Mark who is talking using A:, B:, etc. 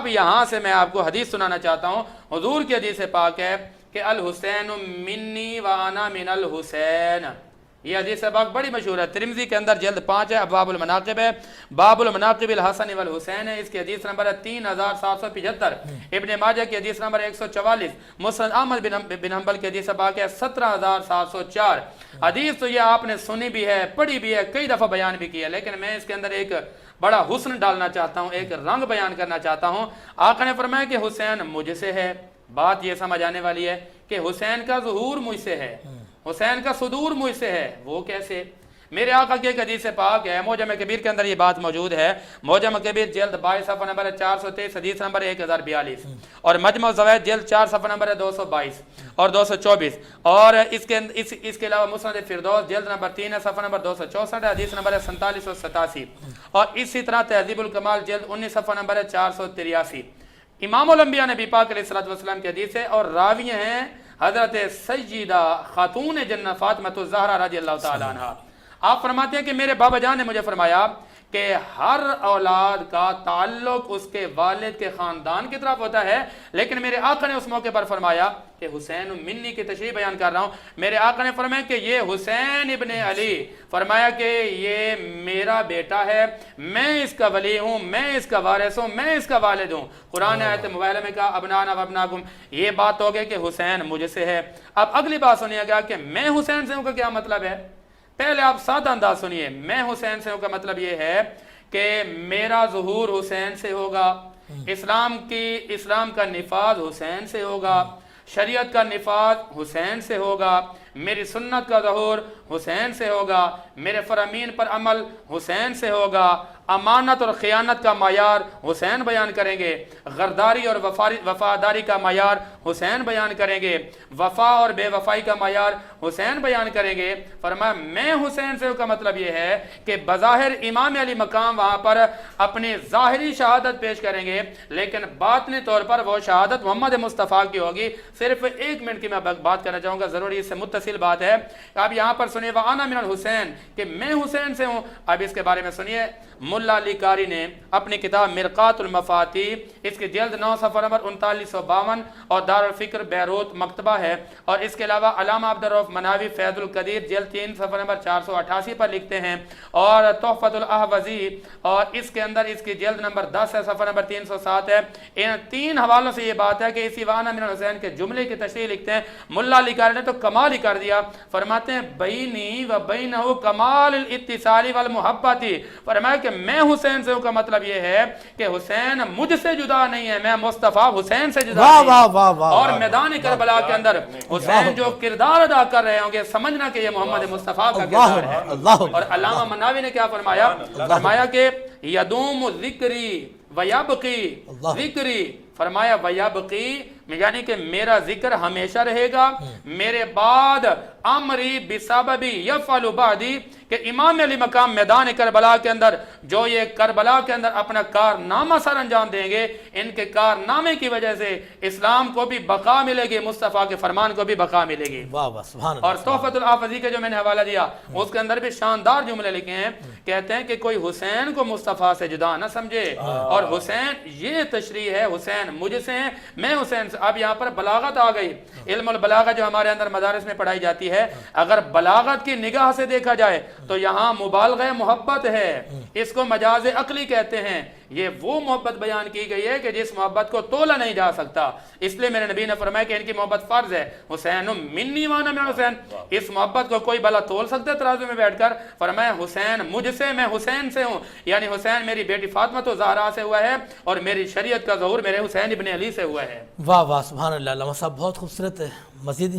A: اب یہاں سے میں آپ کو حدیث سنانا چاہتا ہوں، حضور کی حدیث پاک ہے کہ الحسین منی وانا من الحسین. یہ حدیث پاک بڑی مشہور ہے، ترمذی کے اندر جلد 5 ہے، ابواب المناقب ہے، باب المناقب الحسن والحسین ہے، اس کی حدیث نمبر ہے 3775. ابن ماجہ کی حدیث نمبر 144، مسند احمد بن حنبل کی حدیث پاک ہے 17704. حدیث تو یہ آپ نے سنی بھی ہے، پڑھی بھی ہے، کئی دفعہ بیان بھی کی ہے، لیکن میں اس کے اندر ایک بڑا حسن ڈالنا چاہتا ہوں، ایک رنگ بیان کرنا چاہتا ہوں. آقا نے فرمایا کہ حسین مجھ سے ہے. بات یہ سمجھ آنے والی ہے کہ حسین کا ظہور مجھ سے ہے، حسین کا صدور مجھ سے ہے. وہ کیسے؟ میرے آقا کی ایک حدیث پاک ہے، معجم کبیر کے اندر یہ بات موجود ہے. معجم کبیر جلد 22 صفحہ نمبر 423، حدیث نمبر 1042، اور مجمع الزوائد جلد 4 صفحہ نمبر 222 اور 224. اور اس کے علاوہ مسند فردوس جلد نمبر 3 صفحہ نمبر 264، حدیث نمبر 4787. اور اسی طرح تہذیب الکمال جلد 19 صفحہ نمبر 483. امام الانبیاء نبی پاک علیہ الصلوۃ والسلام کی حدیث ہے، اور راوی ہیں حضرت سیدہ خاتون جنت فاطمہ الزہرا رضی اللہ تعالی عنہ. آپ فرماتے ہیں کہ میرے بابا جان نے مجھے فرمایا کہ ہر اولاد کا تعلق اس کے والد کے خاندان کی طرف ہوتا ہے، لیکن میرے آقا نے اس موقع پر فرمایا کہ حسین منی کی تشریح بیان کر رہا ہوں. میرے آقا نے فرمایا کہ یہ حسین ابن علی، فرمایا کہ یہ میرا بیٹا ہے، میں اس کا ولی ہوں، میں اس کا وارث ہوں، میں اس کا والد ہوں. قرآن آیت مبارکہ میں کہا ابنانا و ابناکم. یہ بات ہو گئی کہ حسین مجھ سے ہے. اب اگلی بات سنیے گا کہ میں حسین سے ہوں کا کیا مطلب ہے. پہلے آپ سادہ انداز سنیے. میں حسین سے ہوں کا مطلب یہ ہے کہ میرا ظہور حسین سے ہوگا، اسلام کا نفاذ حسین سے ہوگا، شریعت کا نفاذ حسین سے ہوگا، میری سنت کا ظہور حسین سے ہوگا، میرے فرامین پر عمل حسین سے ہوگا، امانت اور خیانت کا معیار حسین بیان کریں گے، غداری اور وفاداری کا معیار حسین بیان کریں گے، وفا اور بے وفائی کا معیار حسین بیان کریں گے. فرمایا میں حسین سے کا مطلب یہ ہے کہ بظاہر امام علی مقام وہاں پر اپنی ظاہری شہادت پیش کریں گے، لیکن باطنی طور پر وہ شہادت محمد مصطفیٰ کی ہوگی. صرف 1 منٹ کی میں بات کرنا چاہوں گا، ضروری اس سے متصل بات ہے. اب یہاں پر سنیے وَأَنَا مِنَ الْحُسَيْنِ کہ میں حسین سے ہوں. اب اس کے بارے میں سنیے. ملا علی قاری نے اپنی کتاب مرقات المفاتیح، اس کی جلد 9 صفحہ نمبر 3952 اور دار الفکر بیروت مکتبہ ہے. اور اس کے علاوہ علامہ عبدالرؤف مناوی فیض القدیر جلد 3 صفحہ نمبر 488 پر لکھتے ہیں. اور تحفۃ الاحوذی اور اس کے اندر اس کی جلد نمبر 10 ہے، صفحہ نمبر 307 ہے. ان 3 حوالوں سے یہ بات ہے کہ اسی وَأَنَا مِنَ الْحُسَيْنِ کے جملے کی تشریح لکھتے ہیں. ملا علی قاری نے تو کمال ہی کر دیا. فرماتے ہیں بینی و بینہ کمال الاتصال والمحبت. فرمایا کہ میں حسین سے ہوں کا مطلب یہ ہے کہ حسین مجھ سے جدا نہیں ہے، میں مصطفیٰ حسین سے جدا نہیں ہوں. اور میدان کربلا کے اندر حسین جو کردار ادا کر رہے ہوں گے، سمجھنا کہ یہ محمد مصطفیٰ کا کردار ہے. اور علامہ مناوی نے کیا فرمایا؟ فرمایا کہ یدوم ذکری ویبقی ذکری. فرمایا ویبقی یعنی کہ میرا ذکر ہمیشہ رہے گا، میرے بعد امری بسببی یفعل بعدی، کہ امام علی مقام میدان کربلا کے اندر جو یہ کربلا کے اندر اپنا کارنامہ سر انجام دیں گے، ان کے کارنامے کی وجہ سے اسلام کو بھی بقا ملے گی، مصطفیٰ کے فرمان کو بھی بقا ملے گی. اور تحفۃ الاحوذی کا جو میں نے حوالہ دیا اس کے اندر بھی شاندار جملے لکھے ہیں. کہتے ہیں کہ کوئی حسین کو مصطفیٰ سے جدا نہ سمجھے، اور حسین یہ تشریح ہے حسین مجھ سے ہیں، میں حسین سے. اب یہاں پر بلاغت آ گئی. علم البلاغہ جو ہمارے اندر مدارس میں پڑھائی جاتی ہے، اگر بلاغت کی نگاہ سے دیکھا جائے تو یہاں مبالغہ محبت ہے، اس کو مجاز عقلی کہتے ہیں. یہ وہ محبت بیان کی گئی ہے کہ جس محبت کو تولا نہیں جا سکتا. اس لیے میرے نبی نے فرمایا کہ ان کی محبت فرض ہے. حسین منی وانا من حسین. اس محبت کو کوئی بلا تول سکتا ہے ترازو میں بیٹھ کر؟ فرمایا حسین مجھ سے، میں حسین سے ہوں. یعنی حسین میری بیٹی فاطمہ الزہرا سے ہوا ہے، اور میری شریعت کا ظہور میرے حسین ابن علی سے ہوا ہے.
B: واہ واہ سبحان اللہ. علامہ صاحب بہت خوبصورت ہے. مزید